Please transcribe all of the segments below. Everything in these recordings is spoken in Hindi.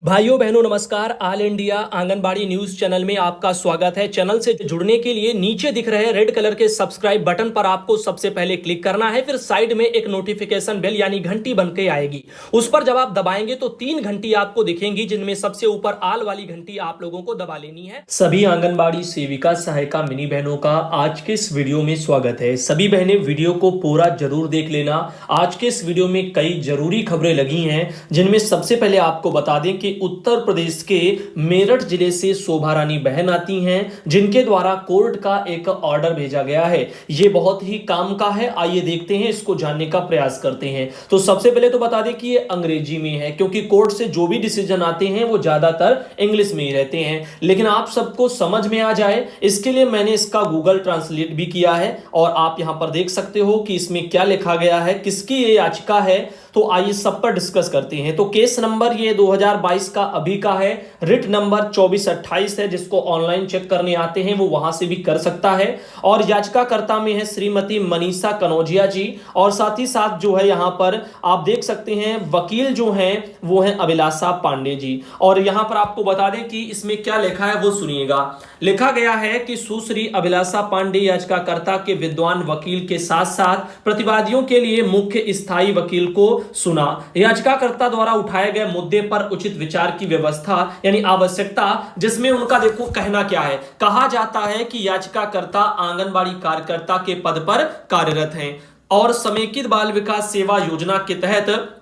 भाइयों बहनों नमस्कार। All India anganwadi news channel में आपका स्वागत है। चैनल से जुड़ने के लिए नीचे दिख रहे रेड कलर के सब्सक्राइब बटन पर आपको सबसे पहले क्लिक करना है। फिर साइड में एक नोटिफिकेशन बेल यानी घंटी बन के आएगी, उस पर जब आप दबाएंगे तो 3 घंटी आपको दिखेंगी, जिनमें सबसे ऊपर आल वाली घंटी आप लोगों को दबा लेनी है। सभी आंगनबाड़ी सेविका सहायिका मिनी बहनों का आज के इस वीडियो में स्वागत है। सभी बहनें वीडियो को पूरा जरूर देख लेना। आज के इस वीडियो में कई जरूरी खबरें लगी हैं, जिनमें सबसे पहले आपको बता दें कि उत्तर प्रदेश के मेरठ जिले से शोभा रानी बहन आती हैं, जिनके द्वारा कोर्ट का एक ऑर्डर भेजा गया है। ये बहुत ही काम का है, आइए देखते हैं, इसको जानने का प्रयास करते हैं। तो सबसे पहले तो बता दें कि ये अंग्रेजी में है, क्योंकि कोर्ट से जो भी डिसीजन आते हैं वो ज्यादातर इंग्लिश में ही रहते हैं। लेकिन आप सबको समझ में आ जाए इसके लिए मैंने इसका गूगल ट्रांसलेट भी किया है, और आप यहां पर देख सकते हो कि इसमें क्या लिखा गया है, किसकी ये याचिका है। तो आइए सब पर डिस्कस करते हैं। तो केस नंबर ये 2022 का अभी का है, रिट नंबर 2428 है। जिसको ऑनलाइन चेक करने आते हैं वो वहां से भी कर सकता है। और याचिकाकर्ता में है श्रीमती मनीषा कनौजिया जी, और साथ ही साथ जो है यहां पर आप देख सकते हैं वकील जो हैं वो है अभिलाषा पांडे जी। और यहां पर आपको बता दें कि इसमें क्या लिखा है वो सुनिएगा। लिखा गया है कि सुश्री अभिलाषा पांडे याचिकाकर्ता के विद्वान वकील के साथ साथ प्रतिवादियों के लिए मुख्य स्थायी वकील को सुना। याचिकाकर्ता द्वारा उठाए गए मुद्दे पर उचित विचार की व्यवस्था यानी आवश्यकता, जिसमें उनका देखो कहना क्या है। कहा जाता है कि याचिकाकर्ता आंगनबाड़ी कार्यकर्ता के पद पर कार्यरत हैं और समेकित बाल विकास सेवा योजना के तहत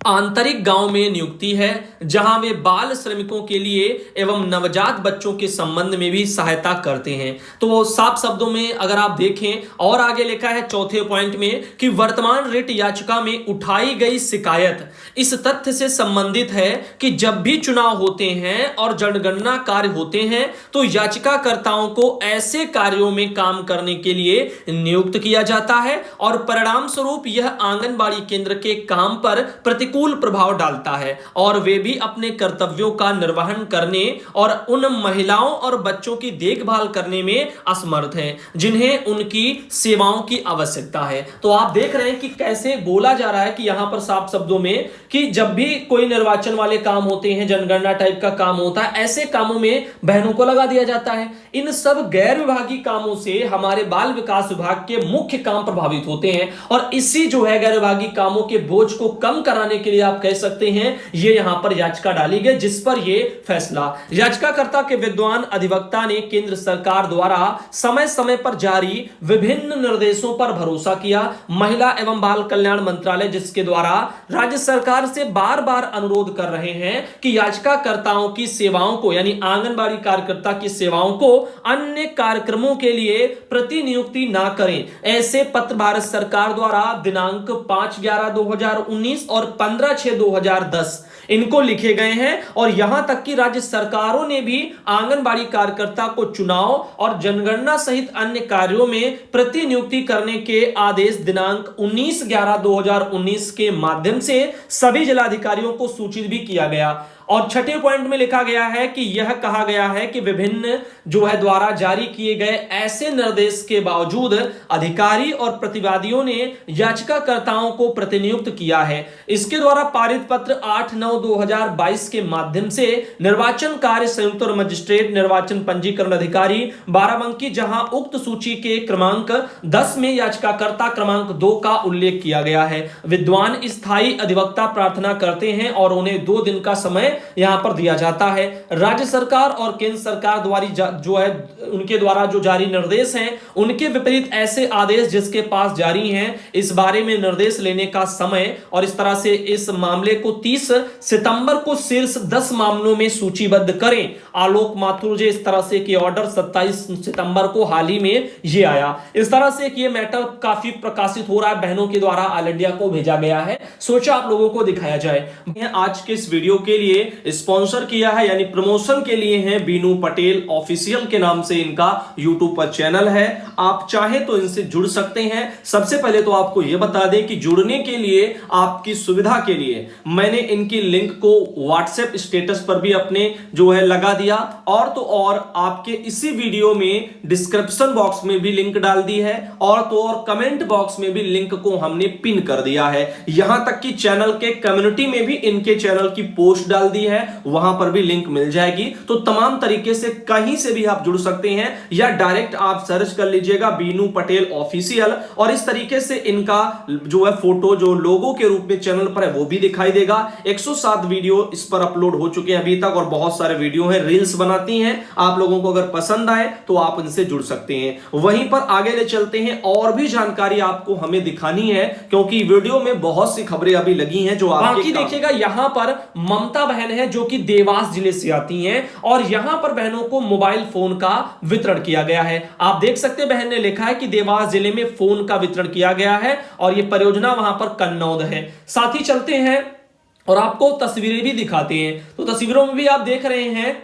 आंतरिक गांव में नियुक्ति है, जहां वे बाल श्रमिकों के लिए एवं नवजात बच्चों के संबंध में भी सहायता करते हैं। तो वो साफ शब्दों में अगर आप देखें, और आगे लिखा है चौथे पॉइंट में कि वर्तमान रिट याचिका में उठाई गई शिकायत इस तथ्य से संबंधित है कि जब भी चुनाव होते हैं और जनगणना कार्य होते हैं तो याचिकाकर्ताओं को ऐसे कार्यों में काम करने के लिए नियुक्त किया जाता है, और परिणाम स्वरूप यह आंगनबाड़ी केंद्र के काम पर प्रतिकूल प्रभाव डालता है, और वे भी अपने कर्तव्यों का निर्वहन करने और उन महिलाओं और बच्चों की देखभाल करने में असमर्थ हैं जिन्हें उनकी सेवाओं की आवश्यकता है। तो आप देख रहे हैं कि कैसे बोला जा रहा है कि यहां पर साफ शब्दों में कि जब भी कोई निर्वाचन वाले काम होते हैं, जनगणना टाइप का काम होता है, ऐसे कामों में बहनों को लगा दिया जाता है। इन सब गैर विभागीय कामों से हमारे बाल विकास विभाग के मुख्य काम प्रभावित होते हैं, और इसी जो है गैर विभागीय कामों के बोझ को कम कराने के लिए आप कह सकते हैं ये यहां पर याचिका डाली गई, जिस पर ये फैसला याचिकाकर्ता के विद्वान अधिवक्ता ने केंद्र सरकार द्वारा समय समय पर जारी विभिन्न निर्देशों पर भरोसा किया। महिला एवं बाल कल्याण मंत्रालय जिसके द्वारा राज्य सरकार से बार बार अनुरोध कर रहे हैं कि याचिकाकर्ताओं की सेवाओं को यानी आंगनबाड़ी कार्यकर्ता की सेवाओं को अन्य कार्यक्रमों के लिए प्रतिनियुक्ति ना करें। ऐसे पत्र भारत सरकार द्वारा दिनांक 5/11/2019 और 15/6/2010 इनको लिखे गए हैं, और यहां तक कि राज्य सरकारों ने भी आंगनबाड़ी कार्यकर्ता को चुनाव और जनगणना सहित अन्य कार्यों में प्रतिनियुक्ति करने के आदेश दिनांक 19/11/2019 के माध्यम से सभी जिलाधिकारियों को सूचित भी किया गया। और छठे पॉइंट में लिखा गया है कि यह कहा गया है कि विभिन्न जो है द्वारा जारी किए गए ऐसे निर्देश के बावजूद अधिकारी और प्रतिवादियों ने याचिकाकर्ताओं को प्रतिनियुक्त किया है। इसके द्वारा पारित पत्र 8/9/2022 के माध्यम से निर्वाचन कार्य संयुक्त और मजिस्ट्रेट निर्वाचन पंजीकरण अधिकारी बाराबंकी, जहां उक्त सूची के क्रमांक 10 में याचिकाकर्ता क्रमांक 2 का उल्लेख किया गया है। विद्वान स्थायी अधिवक्ता प्रार्थना करते हैं और उन्हें 2 दिन का समय यहां पर दिया जाता है। राज्य सरकार और केंद्र सरकार द्वारा जो है उनके द्वारा जो जारी निर्देश हैं उनके विपरीत ऐसे आदेश जिसके पास जारी हैं, इस बारे में निर्देश लेने का समय, और इस तरह से इस मामले को 30 सितंबर को शीर्ष 10 मामलों में सूचीबद्ध करें। आलोक माथुर जी इस तरह से कि ऑर्डर 27 सितंबर को हाल ही में ये आया। इस तरह से कि ये मैटर काफी प्रकाशित हो रहा है, बहनों के द्वारा ऑल इंडिया को भेजा गया है, सोचा आप लोगों को दिखाया जाए। आज के इस वीडियो के लिए स्पॉन्सर किया है यानी प्रमोशन के लिए है बीनू पटेल ऑफिशियल के नाम से इनका यूट्यूब पर चैनल है। आप चाहे तो इनसे जुड़ सकते हैं। सबसे पहले तो आपको यह बता दें कि जुड़ने के लिए आपकी सुविधा सुविधा के लिए मैंने इनकी लिंक को व्हाट्सएप स्टेटस पर भी अपने जो है लगा दिया, और तो और आपके इसी वीडियो में डिस्क्रिप्शन बॉक्स में भी लिंक डाल दी है, और तो और कमेंट बॉक्स में भी लिंक को हमने पिन कर दिया है। यहां तक कि चैनल के कम्युनिटी में भी इनके चैनल की पोस्ट डाल दी है, वहां पर भी लिंक मिल जाएगी। तो तमाम तरीके से कहीं से भी आप जुड़ सकते हैं, या डायरेक्ट आप सर्च कर लीजिएगा बीनू पटेल ऑफिशियल, और इस तरीके से इनका जो है फोटो जो लोगो के रूप में चैनल पर है वो भी दिखाई देगा। 107 वीडियो इस पर अपलोड हो चुके हैं अभी तक, और बहुत सारे वीडियो हैं, रील्स बनाती हैं। आप लोगों को अगर पसंद आए तो आप इनसे जुड़ सकते हैं। वहीं पर आगे ले चलते हैं, और भी जानकारी आपको हमें दिखानी है, क्योंकि वीडियो में बहुत सी खबरें अभी लगी हैं जो बाकी देखिएगा। यहां पर ममता बहन है जो कि देवास जिले से आती हैं, और यहां पर बहनों को मोबाइल फोन का वितरण किया गया है। आप देख सकते हैं, बहन ने लिखा है कि देवास जिले में फोन का वितरण किया गया है, और यह परियोजना वहां पर कन्नौद है। साथ ही चलते हैं और आपको तस्वीरें भी दिखाते हैं। तो तस्वीरों में भी आप देख रहे हैं,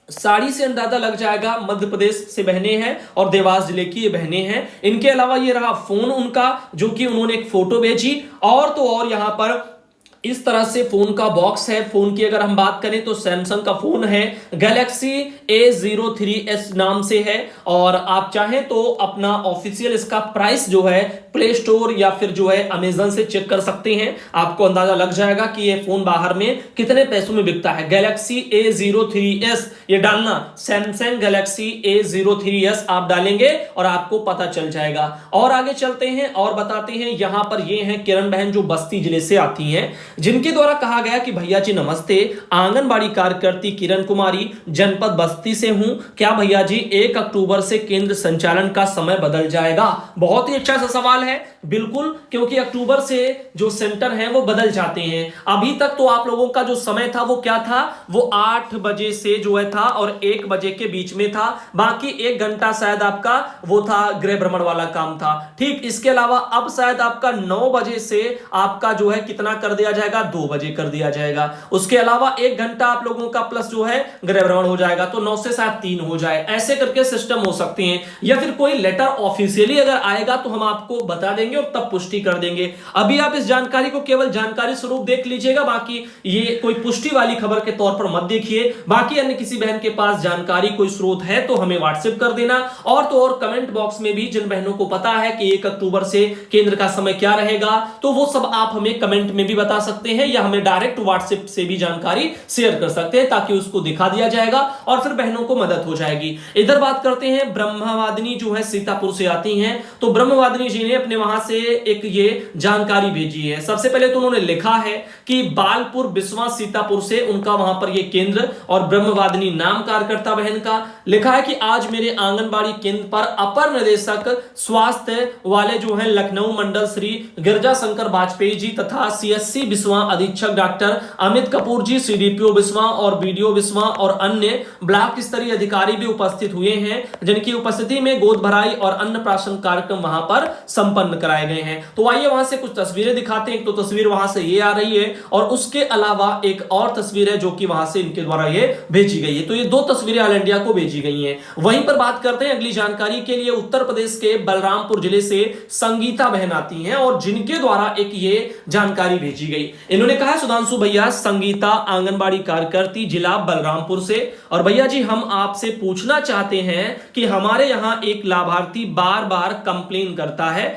साड़ी से अंदाजा लग जाएगा मध्य प्रदेश से बहनें हैं और देवास जिले की ये बहनें हैं। इनके अलावा ये रहा फोन उनका, जो कि उन्होंने एक फोटो भेजी, और तो और यहां पर इस तरह से फोन का बॉक्स है। फोन की अगर हम बात करें तो सैमसंग का फोन है, गैलेक्सी A03s नाम से है, और आप चाहें तो अपना ऑफिशियल इसका प्राइस जो है प्ले स्टोर या फिर जो है अमेजन से चेक कर सकते हैं। आपको अंदाजा लग जाएगा कि ये फोन बाहर में कितने पैसों में बिकता है। गैलेक्सी A03s ये डालना, सैमसंग गैलेक्सी A03s आप डालेंगे और आपको पता चल जाएगा। और आगे चलते हैं और बताते हैं, यहां पर ये हैं किरण बहन जो बस्ती जिले से आती हैं, जिनके द्वारा कहा गया कि भैया जी नमस्ते, आंगनबाड़ी कार्यकर्ती किरण कुमारी, जनपद बस्ती से हूं। क्या भैया जी 1 अक्टूबर से केंद्र संचालन का समय बदल जाएगा? बहुत ही अच्छा सा सवाल है। बिल्कुल, क्योंकि अक्टूबर से जो सेंटर है वो बदल जाते हैं। अभी तक तो आप लोगों का जो समय था वो क्या था, वो 8 बजे से जो है था और 1 बजे के बीच में था। बाकी 1 घंटा शायद आपका वो था गृह भ्रमण वाला काम था। ठीक, इसके अलावा अब शायद आपका 9 बजे से आपका जो है कितना कर दिया जाएगा, 2 बजे कर दिया जाएगा। उसके अलावा 1 घंटा आप लोगों का प्लस जो है गृह भ्रमण हो जाएगा, तो 9 से शायद 3 हो जाए। ऐसे करके सिस्टम हो सकते हैं, या फिर कोई लेटर ऑफिशियली अगर आएगा तो हम आपको बता देंगे और तब पुष्टि कर देंगे। अभी आप इस जानकारी को केवल जानकारी स्वरूप देख लीजिएगा, बाकी ये कोई पुष्टि वाली खबर के तौर पर मत देखिए। बाकी अन्य किसी बहन के पास जानकारी कोई स्रोत है तो हमें व्हाट्सएप कर देना, और तो और कमेंट बॉक्स में भी जिन बहनों को पता है कि 1 अक्टूबर से केंद्र का समय क्या रहेगा, तो वो सब आप हमें कमेंट में भी बता सकते हैं, या हमें डायरेक्ट व्हाट्सएप से भी जानकारी शेयर कर सकते हैं, ताकि उसको दिखा दिया जाएगा और फिर बहनों को मदद हो जाएगी। इधर बात करते हैं, ब्रह्मवादिनी जो है सीतापुर से आती हैं, तो ब्रह्मवादिनी जी ने अपने वहां से एक ये जानकारी भेजी है। सबसे पहले तो उन्होंने लिखा है कि बालपुर बिस्वा सीतापुर से उनका वहां पर यह केंद्र, और ब्रह्मवादिनी नाम कार्यकर्ता बहन का लिखा है कि आज मेरे आंगनबाड़ी केंद्र पर अपर निदेशक स्वास्थ्य वाले जो है लखनऊ मंडल श्री गिरजा शंकर वाजपेयी जी तथा CSC बिस्वा अधीक्षक डॉक्टर अमित कपूर जी, CDPO बिस्वा और BDO बिस्वा और अन्य ब्लॉक स्तरीय अधिकारी भी उपस्थित हुए हैं, जिनकी उपस्थिति में गोद भराई और अन्नप्राशन कार्यक्रम वहां पर संपन्न कराए गए हैं। तो आइए वहां से कुछ तस्वीरें दिखाते हैं। तो तस्वीर वहां से ये आ रही है, और उसके अलावा एक और तस्वीर है जो कि वहां से इनके द्वारा ये भेजी गई है। तो ये 2 तस्वीरें ऑल इंडिया को भेजी गई हैं। वहीं पर बात करते हैं अगली जानकारी के लिए, उत्तर प्रदेश के बलरामपुर जिले से संगीता बहन आती हैं, और जिनके द्वारा एक ये जानकारी भेजी गई। इन्होंने कहा, सुधांशु भैया, संगीता आंगनबाड़ी कार्यकर्ती जिला बलरामपुर से, और भैया जी हम आपसे पूछना चाहते हैं कि हमारे यहां एक लाभार्थी बार बार कंप्लेन करता है,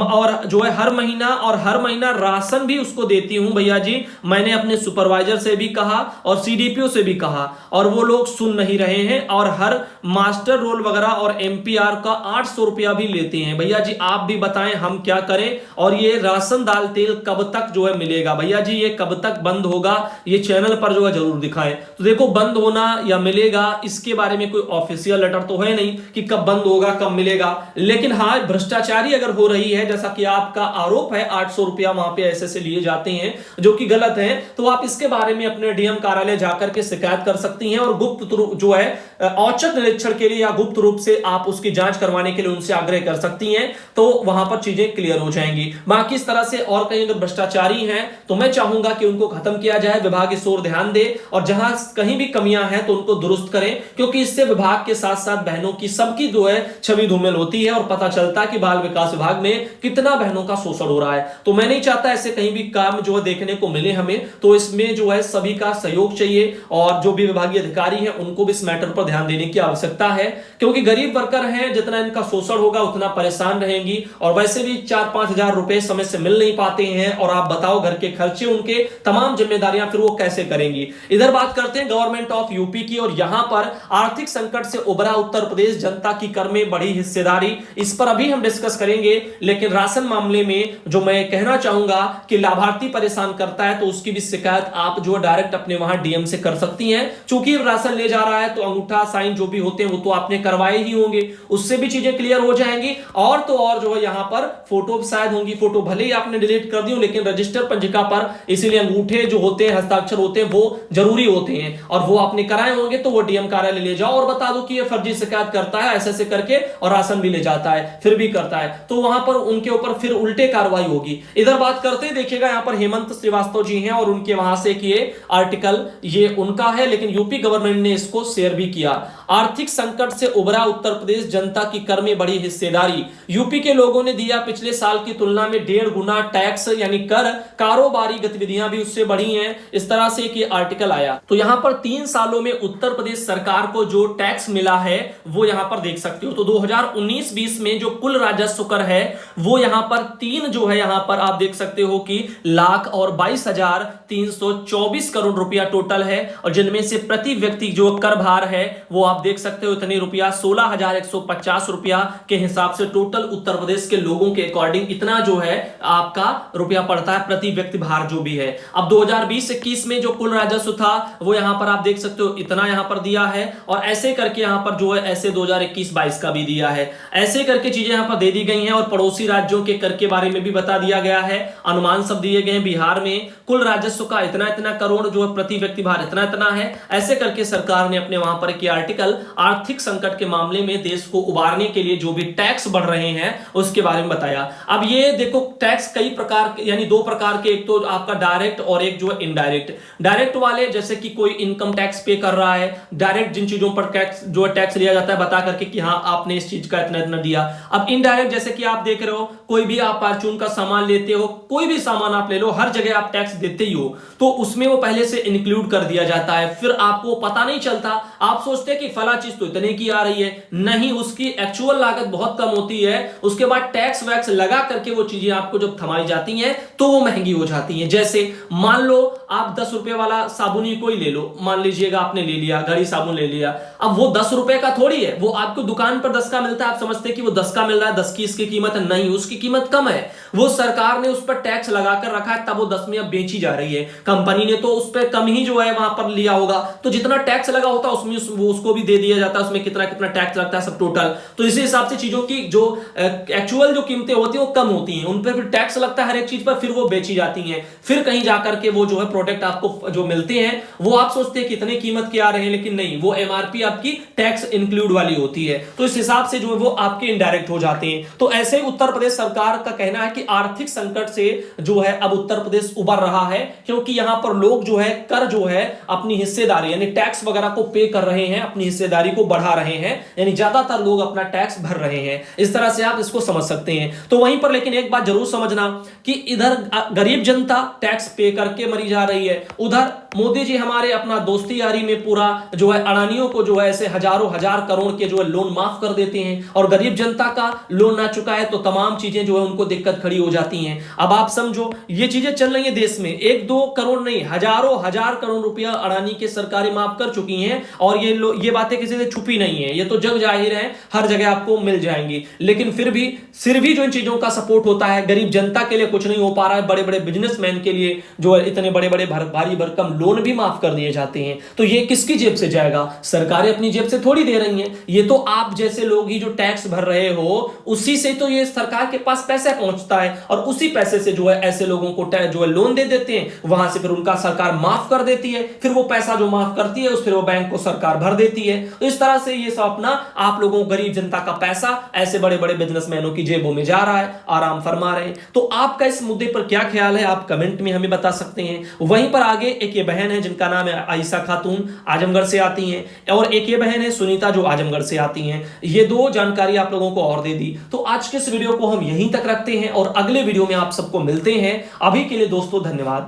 और जो है हर महीना राशन भी उसको देती हूं भैया जी। मैंने अपने सुपरवाइजर से भी कहा और CDPO से भी कहा, और वो लोग सुन नहीं रहे हैं, और हर मास्टर रोल वगैरह और MPR का 800 रुपया भी लेते हैं। भैया जी आप भी बताएं हम क्या करें, और ये राशन दाल तेल कब तक जो है मिलेगा भैया जी, ये कब तक बंद होगा, ये चैनल पर जो है जरूर दिखाएं। तो देखो, बंद होना या मिलेगा इसके बारे में कोई ऑफिशियल लेटर तो है नहीं कि कब बंद होगा कब मिलेगा, लेकिन हाँ भ्रष्टाचारी अगर हो रही है, जैसा कि आपका आरोप है 800 रुपया वहां पे ऐसे लिए जाते हैं जो कि गलत है, तो आप इसके बारे में अपने DM कार्यालय जाकर के शिकायत कर सकती हैं, और गुप्त जो है औचक निरीक्षण के लिए या गुप्त रूप से आप उसकी जांच करवाने के लिए उनसे आग्रह कर सकती हैं, तो वहां पर चीजें क्लियर हो जाएंगी। बाकी इस तरह से और कहीं अगर भ्रष्टाचारी हैं तो मैं चाहूंगा कि उनको खत्म किया जाए, विभाग इस ओर ध्यान दे, और जहां कहीं भी कमियां हैं तो उनको दुरुस्त करें, क्योंकि इससे विभाग के साथ साथ बहनों की सबकी जो है छवि धूमिल होती है, और पता चलता है कि बाल विकास विभाग में कितना बहनों का शोषण हो रहा है। तो मैं नहीं चाहता ऐसे कहीं भी काम जो है देखने को मिले हमें, तो इसमें जो है सभी का सहयोग चाहिए और जो भी विभागीय अधिकारी हैं उनको भी इस मैटर पर ध्यान देने की आवश्यकता है, क्योंकि गरीब वर्कर हैं, जितना इनका शोषण होगा उतना परेशान रहेंगी और वैसे भी 4-5 हजार रुपए समय से मिल नहीं पाते हैं और आप बताओ घर के खर्चे, उनके तमाम जिम्मेदारियां फिर वो कैसे करेंगी। इधर बात करते हैं गवर्नमेंट ऑफ यूपी की, और यहां पर आर्थिक संकट से उभरा उत्तर प्रदेश, जनता की कर में बढ़ी हिस्सेदारी, इस पर अभी हम डिस्कस करेंगे। लेकिन राशन मामले में जो मैं कहना चाहूंगा कि लाभार्थी परेशान करता है तो उसकी भी शिकायत आप जो डायरेक्ट अपने वहां डीएम से कर सकती हैं। चूंकि राशन ले जा रहा है तो अंगूठा साइन जो भी होते हैं वो तो आपने करवाए ही होंगे, उससे भी चीजें क्लियर हो जाएंगी। और तो और जो है यहां पर फोटो शायद होंगी, फोटो भले ही आपने डिलीट कर दी हो लेकिन रजिस्टर पंजिका पर इसीलिए अंगूठे जो होते हैं, हस्ताक्षर होते हैं, वो जरूरी होते हैं और वो आपने कराए होंगे, तो वो डीएम कार्यालय ले जाओ और बता दो कि ये फर्जी शिकायत करता है ऐसे ऐसे करके और राशन भी ले जाता है, फिर भी करता है, तो वहां पर उनके ऊपर फिर उल्टे कार्रवाई होगी। इधर बात करते हैं, देखिएगा यहां पर हेमंत श्रीवास्तव जी हैं और उनके वहां से किए आर्टिकल, ये उनका है लेकिन यूपी गवर्नमेंट ने इसको शेयर भी किया। आर्थिक संकट से उभरा उत्तर प्रदेश, जनता की कर में बड़ी हिस्सेदारी, यूपी के लोगों ने दिया पिछले साल की तुलना में 1.5 गुना टैक्स, यानी कर, कारोबारी गतिविधियां भी उससे बढ़ी हैं, इस तरह से कि आर्टिकल आया। तो यहां पर 3 सालों में उत्तर प्रदेश सरकार को जो टैक्स मिला है वो यहां पर देख सकते हो। तो 2019-20 में जो कुल राजस्व कर है वो यहां पर 3 जो है यहां पर आप देख सकते हो कि 1,22,324 करोड़ रुपया टोटल है, और जिनमें से प्रति व्यक्ति जो कर भार है वो आप देख सकते हो इतने रुपया 16,150 रुपया के हिसाब से टोटल उत्तर प्रदेश के लोगों के अकॉर्डिंग इतना जो है आपका रुपया पड़ता है प्रति व्यक्ति भार जो भी है। अब 2020-21 में जो कुल राजस्व था वो यहां पर आप देख सकते हो इतना यहां पर दिया है, और ऐसे करके यहां पर जो है ऐसे 2021-22 का भी दिया है, ऐसे करके चीजें यहां पर दे दी गई हैं। और पड़ोसी राज्यों के कर के बारे में भी बता दिया गया है, अनुमान सब दिए गए हैं। बिहार में कुल राजस्व का इतना इतना करोड़ जो है प्रति व्यक्ति भार इतना इतना है, ऐसे करके सरकार ने अपने वहां पर किया आर्टिकल। आर्थिक संकट के मामले में देश को उबारने के लिए जो भी टैक्स बढ़ रहे हैं उसके बारे में बताया। अब ये देखो टैक्स कई प्रकार यानी 2 प्रकार के, एक तो आपका डायरेक्ट और एक जो है इनडायरेक्ट। डायरेक्ट वाले जैसे कि कोई इनकम टैक्स पे कर रहा है, डायरेक्ट जिन चीजों पर टैक्स जो है टैक्स लिया जाता है बता करके कि हाँ आपने इस चीज का इतना इतना दिया। अब इनडायरेक्ट जैसे कि आप देख रहे हो, कोई भी आप परचून का सामान लेते हो, कोई भी सामान आप ले लो, हर जगह आप टैक्स देते ही हो, तो उसमें वो पहले से इंक्लूड कर दिया जाता है, फिर आपको पता नहीं चलता, आप सोचते हैं कि फला चीज तो इतने की आ रही है, नहीं उसकी एक्चुअल लागत बहुत कम होती है। उसके बाद टैक्स वैक्स लगा करके वो चीजें आपको जब थमाई जाती हैं तो वो महंगी हो जाती हैं। जैसे मान लो आप 10 रुपए वाला साबुन ही कोई ले लो, मान लीजिएगा आपने ले लिया घड़ी साबुन ले लिया, अब वो 10 रुपए का थोड़ी है, वो आपको दुकान पर 10 का मिलता है, आप समझते हैं कि वो 10 का मिल रहा है, 10 की इसकी कीमत है, नहीं उसकी कीमत कम है, वो सरकार ने उस पर टैक्स लगाकर रखा है, तब वो 10 में अब बेची जा रही है। कंपनी ने तो उस पर कम ही जो है वहां पर लिया होगा, तो जितना टैक्स लगा होता है उसमें वो उसको भी दे दिया जाता है, उसमें कितना कितना टैक्स लगता है सब टोटल। तो इसी हिसाब से चीजों की जो एक्चुअल जो कीमतें होती है वो कम होती हैं, उन पर फिर टैक्स लगता है हर एक चीज पर, फिर वो बेची जाती हैं, फिर कहीं जाकर के वो जो है प्रोडक्ट आपको जो मिलते हैं वो आप सोचते हैं कितने कीमत के आ रहे हैं, लेकिन नहीं, वो एमआरपी आपकी टैक्स इंक्लूड वाली होती है, तो इस हिसाब से जो है वो आपके इनडायरेक्ट हो जाते हैं। तो ऐसे ही उत्तर प्रदेश सरकार का कहना है कि आर्थिक संकट से जो है अब उत्तर प्रदेश उबर रहा है, क्योंकि यहां पर लोग जो है कर जो है अपनी हिस्सेदारी यानी टैक्स वगैरह को पे कर रहे हैं, अपनी हिस्सेदारी को बढ़ा रहे हैं, यानी ज्यादातर लोग अपना टैक्स भर रहे हैं। इस तरह से आप इसको समझ सकते हैं। तो वहीं पर लेकिन एक बात जरूर समझना कि इधर गरीब जनता टैक्स पे करके मरी जा रही है, उधर मोदी जी हमारे अपना दोस्ती यारी में पूरा जो है अडानियों को जो है ऐसे हजारों हजार करोड़ के जो है लोन माफ कर देते हैं, और गरीब जनता का लोन ना चुका है तो तमाम चीजें जो है उनको दिक्कत खड़ी हो जाती हैं। अब आप समझो ये चीजें चल रही है देश में, 1-2 करोड़ नहीं, हजारों हजार करोड़ रुपया अडानी के सरकारें माफ कर चुकी हैं, और ये बातें किसी से छुपी नहीं है, ये तो जग जाहिर है, हर जगह आपको मिल जाएंगी। लेकिन फिर भी जो इन चीजों का सपोर्ट होता है, गरीब जनता के लिए कुछ नहीं हो पा रहा है, बड़े बड़े बिजनेसमैन के लिए जो है इतने बड़े बड़े भारी भरकम लोन भी माफ कर दिए जाते हैं, तो ये किसकी जेब से जाएगा? सरकारें अपनी जेब से थोड़ी दे रही हैं, ये तो आप जैसे लोग ही जो टैक्स भर रहे हो उसी से तो ये सरकार के पास पैसा पहुंचता है, और उसी पैसे से जो है ऐसे लोगों को जो है लोन दे देते हैं, वहां से फिर उनका सरकार माफ कर देती है, फिर वो पैसा जो माफ करती है फिर वो बैंक को सरकार भर देती है। तो इस तरह से ये सब अपना आप लोगों गरीब जनता का पैसा ऐसे बड़े बड़े बिजनेसमैनों की जेबों में जा रहा है, आराम फरमा रहे हैं। तो आपका इस मुद्दे पर क्या ख्याल है, आप कमेंट में हमें बता सकते हैं। वहीं पर आगे एक ये बहन है जिनका नाम है आयशा खातून, आजमगढ़ से आती हैं, और एक ये बहन है सुनीता जो आजमगढ़ से आती हैं। ये 2 जानकारी आप लोगों को और दे दी। तो आज के इस वीडियो को हम यहीं तक रखते हैं और अगले वीडियो में आप सबको मिलते हैं। अभी के लिए दोस्तों धन्यवाद।